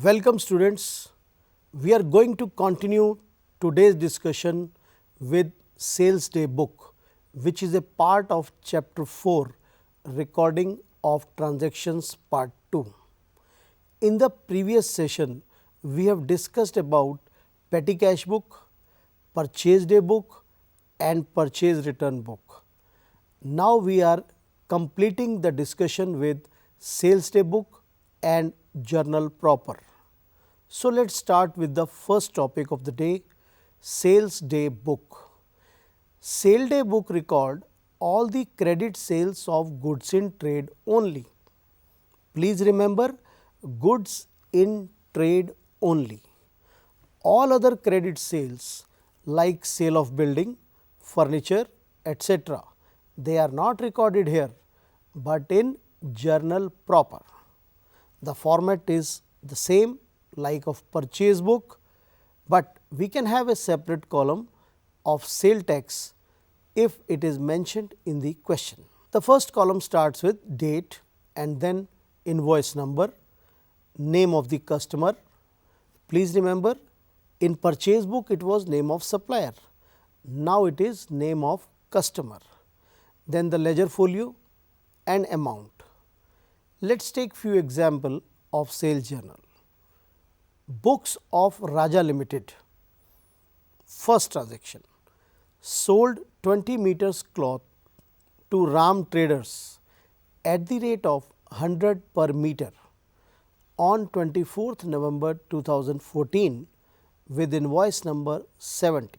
Welcome students, we are going to continue today's discussion with sales day book, which is a part of chapter 4 recording of transactions part 2. In the previous session, we have discussed about petty cash book, purchase day book and purchase return book. Now we are completing the discussion with sales day book and journal proper. So, let us start with the first topic of the day, sales day book. Sale day book record all the credit sales of goods in trade only. Please remember, goods in trade only. All other credit sales like sale of building, furniture, etc., they are not recorded here, but in journal proper. The format is the same like of purchase book, but we can have a separate column of sale tax if it is mentioned in the question. The first column starts with date and then invoice number, name of the customer. Please remember, in purchase book it was name of supplier, now it is name of customer. Then the ledger folio and amount. Let us take few example of sales journal. Books of Raja Limited. First transaction, sold 20 meters cloth to Ram Traders at the rate of 100 per meter on 24th November 2014 with invoice number 70.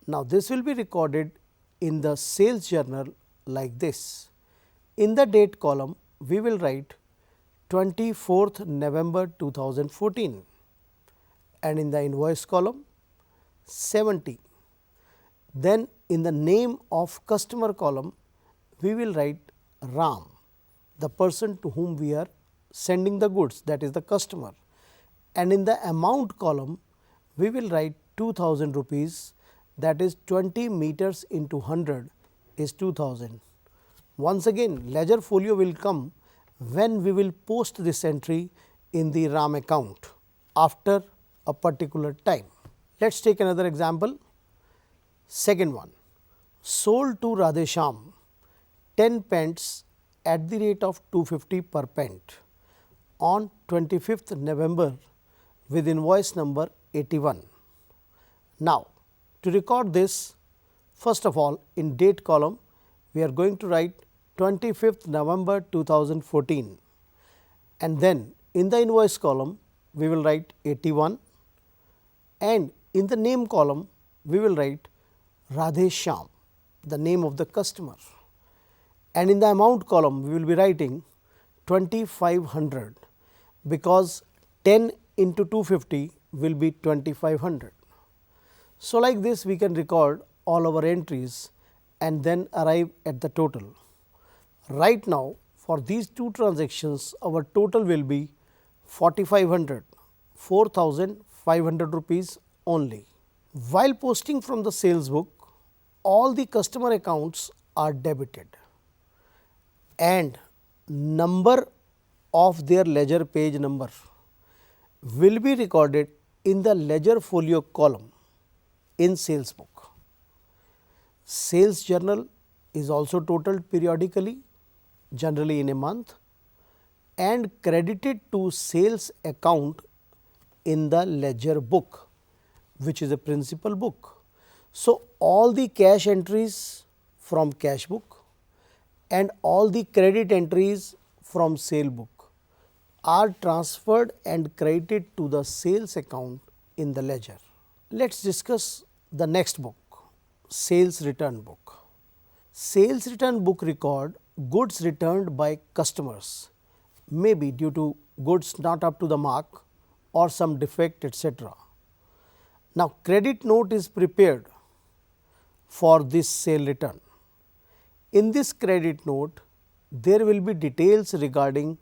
Now, this will be recorded in the sales journal like this. In the date column, we will write 24th November 2014 and in the invoice column 70. Then in the name of customer column, we will write Ram, the person to whom we are sending the goods, that is the customer, and in the amount column, we will write 2000 rupees, that is 20 meters into 100 is 2000. Once again, ledger folio will come when we will post this entry in the RAM account after a particular time. Let us take another example. Second one, sold to Radhesham 10 pence at the rate of 250 per pent on 25th November with invoice number 81. Now, to record this, first of all in date column we are going to write 25th November 2014 and then in the invoice column we will write 81 and in the name column we will write Radhesham, the name of the customer, and in the amount column we will be writing 2500 because 10 into 250 will be 2500. So, like this we can record all our entries and then arrive at the total. Right now, for these two transactions, our total will be 4500, 4500 rupees only. While posting from the sales book, all the customer accounts are debited and number of their ledger page number will be recorded in the ledger folio column in sales book. Sales journal is also totaled periodically, generally in a month, and credited to sales account in the ledger book, which is a principal book. So, all the cash entries from cash book and all the credit entries from sale book are transferred and credited to the sales account in the ledger. Let us discuss the next book, sales return book. Sales return book record goods returned by customers, may be due to goods not up to the mark or some defect, etc. Now, credit note is prepared for this sale return. In this credit note, there will be details regarding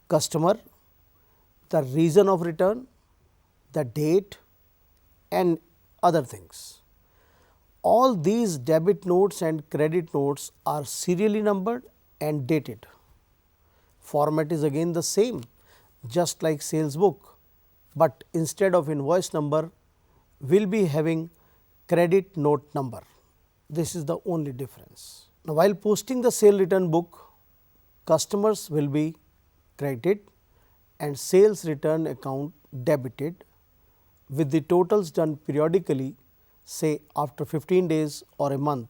customer, the reason of return, the date and other things. All these debit notes and credit notes are serially numbered and dated. Format is again the same just like sales book, but instead of invoice number we will be having credit note number. This is the only difference. Now, while posting the sale return book, customers will be credited and sales return account debited with the totals done periodically, say after 15 days or a month,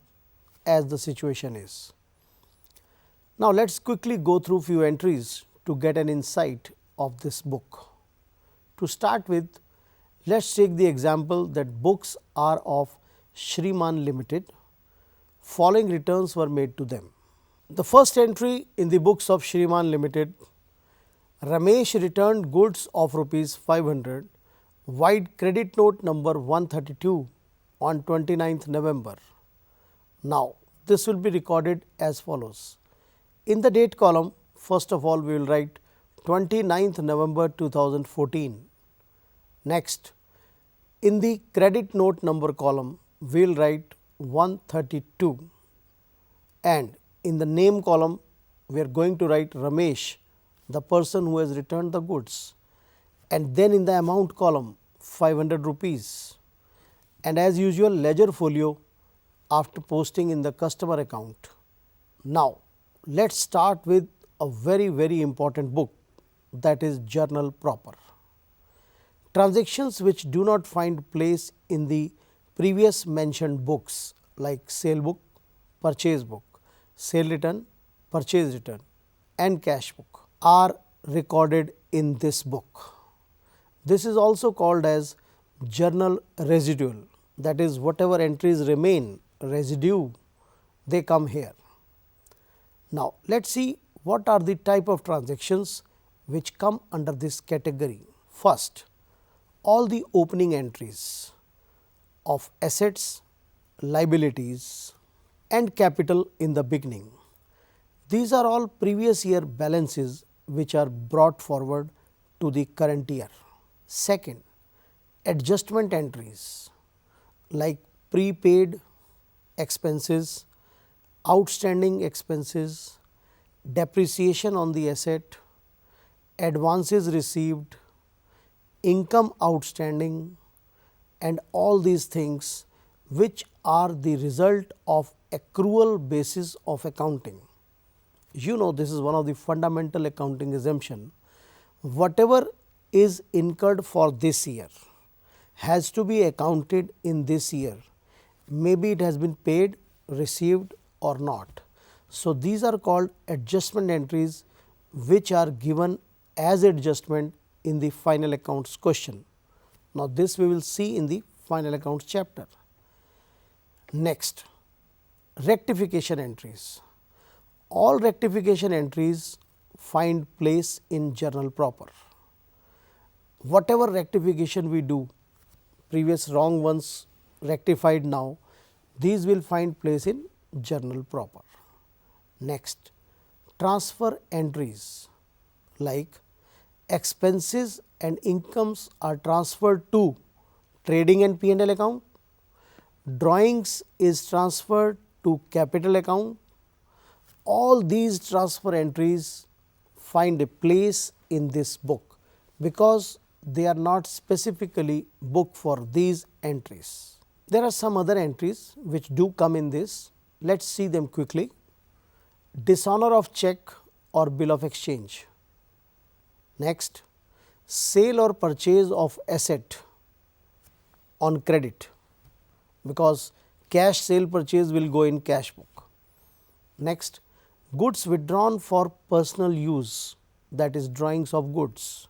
as the situation is. Now, let us quickly go through few entries to get an insight of this book. To start with, let us take the example that books are of Shriman Limited. Following returns were made to them. The first entry in the books of Shriman Limited: Ramesh returned goods of rupees 500 wide credit note number 132 on 29th November. Now, this will be recorded as follows. In the date column, first of all we will write 29th November 2014. Next, in the credit note number column, we will write 132, and in the name column we are going to write Ramesh, the person who has returned the goods, and then in the amount column 500 rupees, and as usual ledger folio after posting in the customer account. Now, let us start with a very important book, that is journal proper. Transactions which do not find place in the previous mentioned books like sale book, purchase book, sale return, purchase return and cash book are recorded in this book. This is also called as journal residual, that is whatever entries remain residue, they come here. Now, let us see what are the type of transactions which come under this category. First, all the opening entries of assets, liabilities and capital in the beginning. These are all previous year balances which are brought forward to the current year. Second, adjustment entries like prepaid expenses, outstanding expenses, depreciation on the asset, advances received, income outstanding and all these things which are the result of accrual basis of accounting. You know, this is one of the fundamental accounting assumption. Whatever is incurred for this year has to be accounted in this year. Maybe it has been paid, received or not. So, these are called adjustment entries which are given as adjustment in the final accounts question. Now, this we will see in the final accounts chapter. Next, rectification entries. All rectification entries find place in journal proper. Whatever rectification we do, previous wrong ones rectified now, these will find place in journal proper. Next, transfer entries like expenses and incomes are transferred to trading and P&L account, drawings is transferred to capital account. All these transfer entries find a place in this book because they are not specifically booked for these entries. There are some other entries which do come in this. Let us see them quickly. Dishonor of check or bill of exchange. Next, sale or purchase of asset on credit, because cash sale purchase will go in cash book. Next, goods withdrawn for personal use, that is drawings of goods.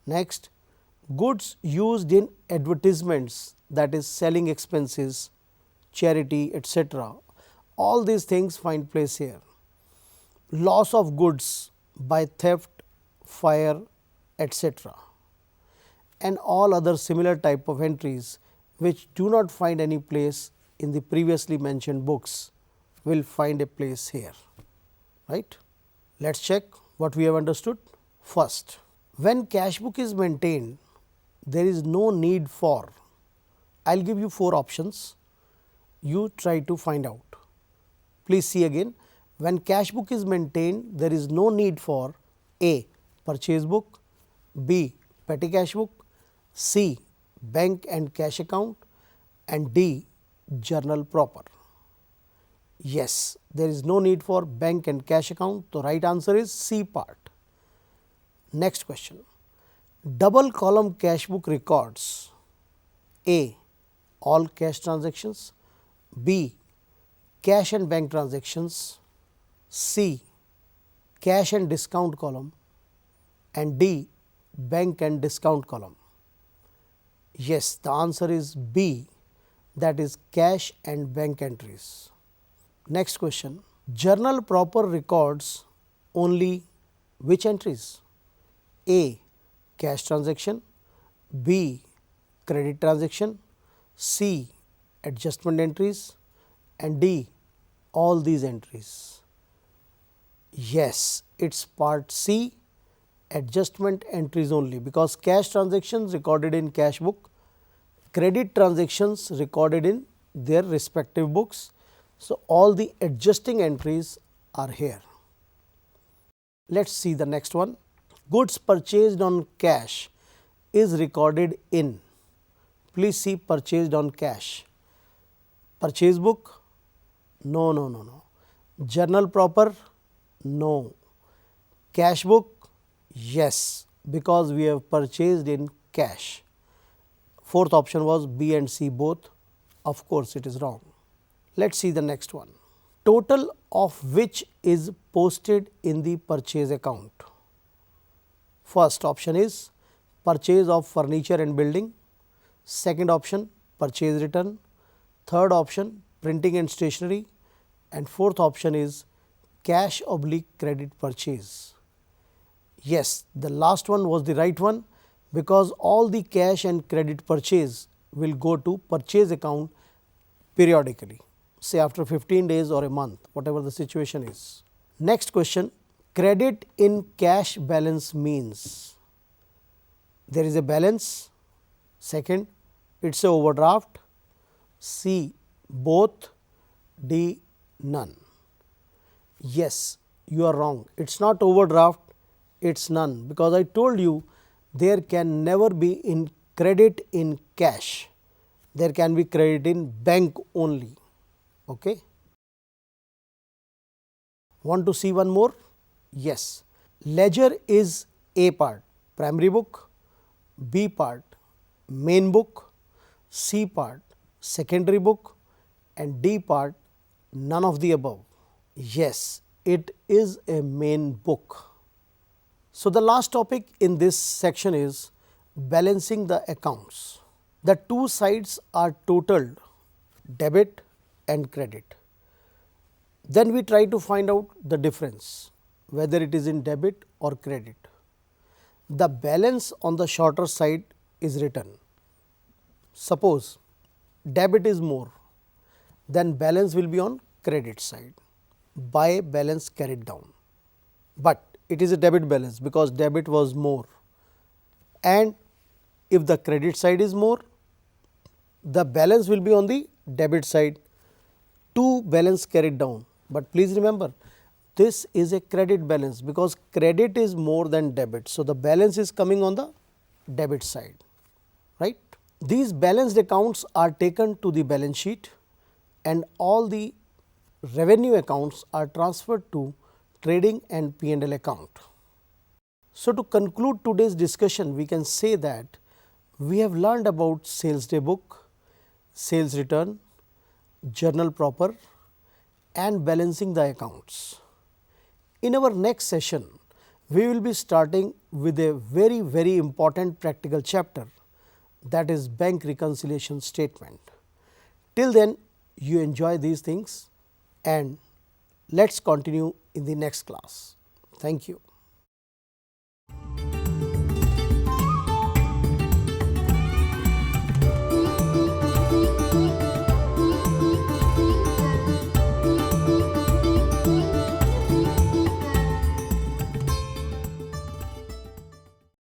Next, goods used in advertisements, that is selling expenses, charity, etc. All these things find place here. Loss of goods by theft, fire, etc. and all other similar type of entries which do not find any place in the previously mentioned books will find a place here, right. Let us check what we have understood. First, when cash book is maintained, there is no need for, I will give you 4 options, you try to find out. Please see again, when cash book is maintained, there is no need for A. purchase book, B. Petty cash book, C. Bank and cash account, and D. Journal proper. Yes, there is no need for bank and cash account. The right answer is C part. Next question. Double column cash book records A. All cash transactions, B. Cash and bank transactions, C. Cash and discount column, and D. Bank and discount column. Yes, the answer is B, that is cash and bank entries. Next question. Journal proper records only which entries? A. Cash transaction, B. Credit transaction, C. Adjustment entries, and D. All these entries. Yes, it is part C, adjustment entries only, because cash transactions recorded in cash book, credit transactions recorded in their respective books. So, all the adjusting entries are here. Let us see the next one. Goods purchased on cash is recorded in. Please see purchased on cash. Purchase book? No, no, no, no. Journal proper? No. Cash book? Yes, because we have purchased in cash. Fourth option was B and C both. Of course, it is wrong. Let us see the next one. Total of which is posted in the purchase account. First option is purchase of furniture and building. Second option purchase return. Third option printing and stationery. And fourth option is cash / credit purchase. Yes, the last one was the right one, because all the cash and credit purchase will go to purchase account periodically, say after 15 days or a month, whatever the situation is. Next question. Credit in cash balance means there is a balance. Second, it is a overdraft. C. Both. D. None. Yes, you are wrong. It is not overdraft, it is none, because I told you there can never be in credit in cash. There can be credit in bank only. Okay. Want to see one more? Yes. Ledger is A part, primary book, B part, main book, C part, secondary book, and D part, none of the above. Yes, it is a main book. So, the last topic in this section is balancing the accounts. The two sides are totaled, debit and credit. Then we try to find out the difference, whether it is in debit or credit. The balance on the shorter side is written. Suppose debit is more, then balance will be on credit side, by balance carried down. But it is a debit balance, because debit was more, and if the credit side is more, the balance will be on the debit side, to balance carried down. But please remember, this is a credit balance, because credit is more than debit. So, the balance is coming on the debit side, right. These balanced accounts are taken to the balance sheet, and all the revenue accounts are transferred to trading and P&L account. So, to conclude today's discussion, we can say that we have learned about sales day book, sales return, journal proper, and balancing the accounts. In our next session, we will be starting with a very important practical chapter, that is bank reconciliation statement. Till then, you enjoy these things, and let us continue in the next class. Thank you.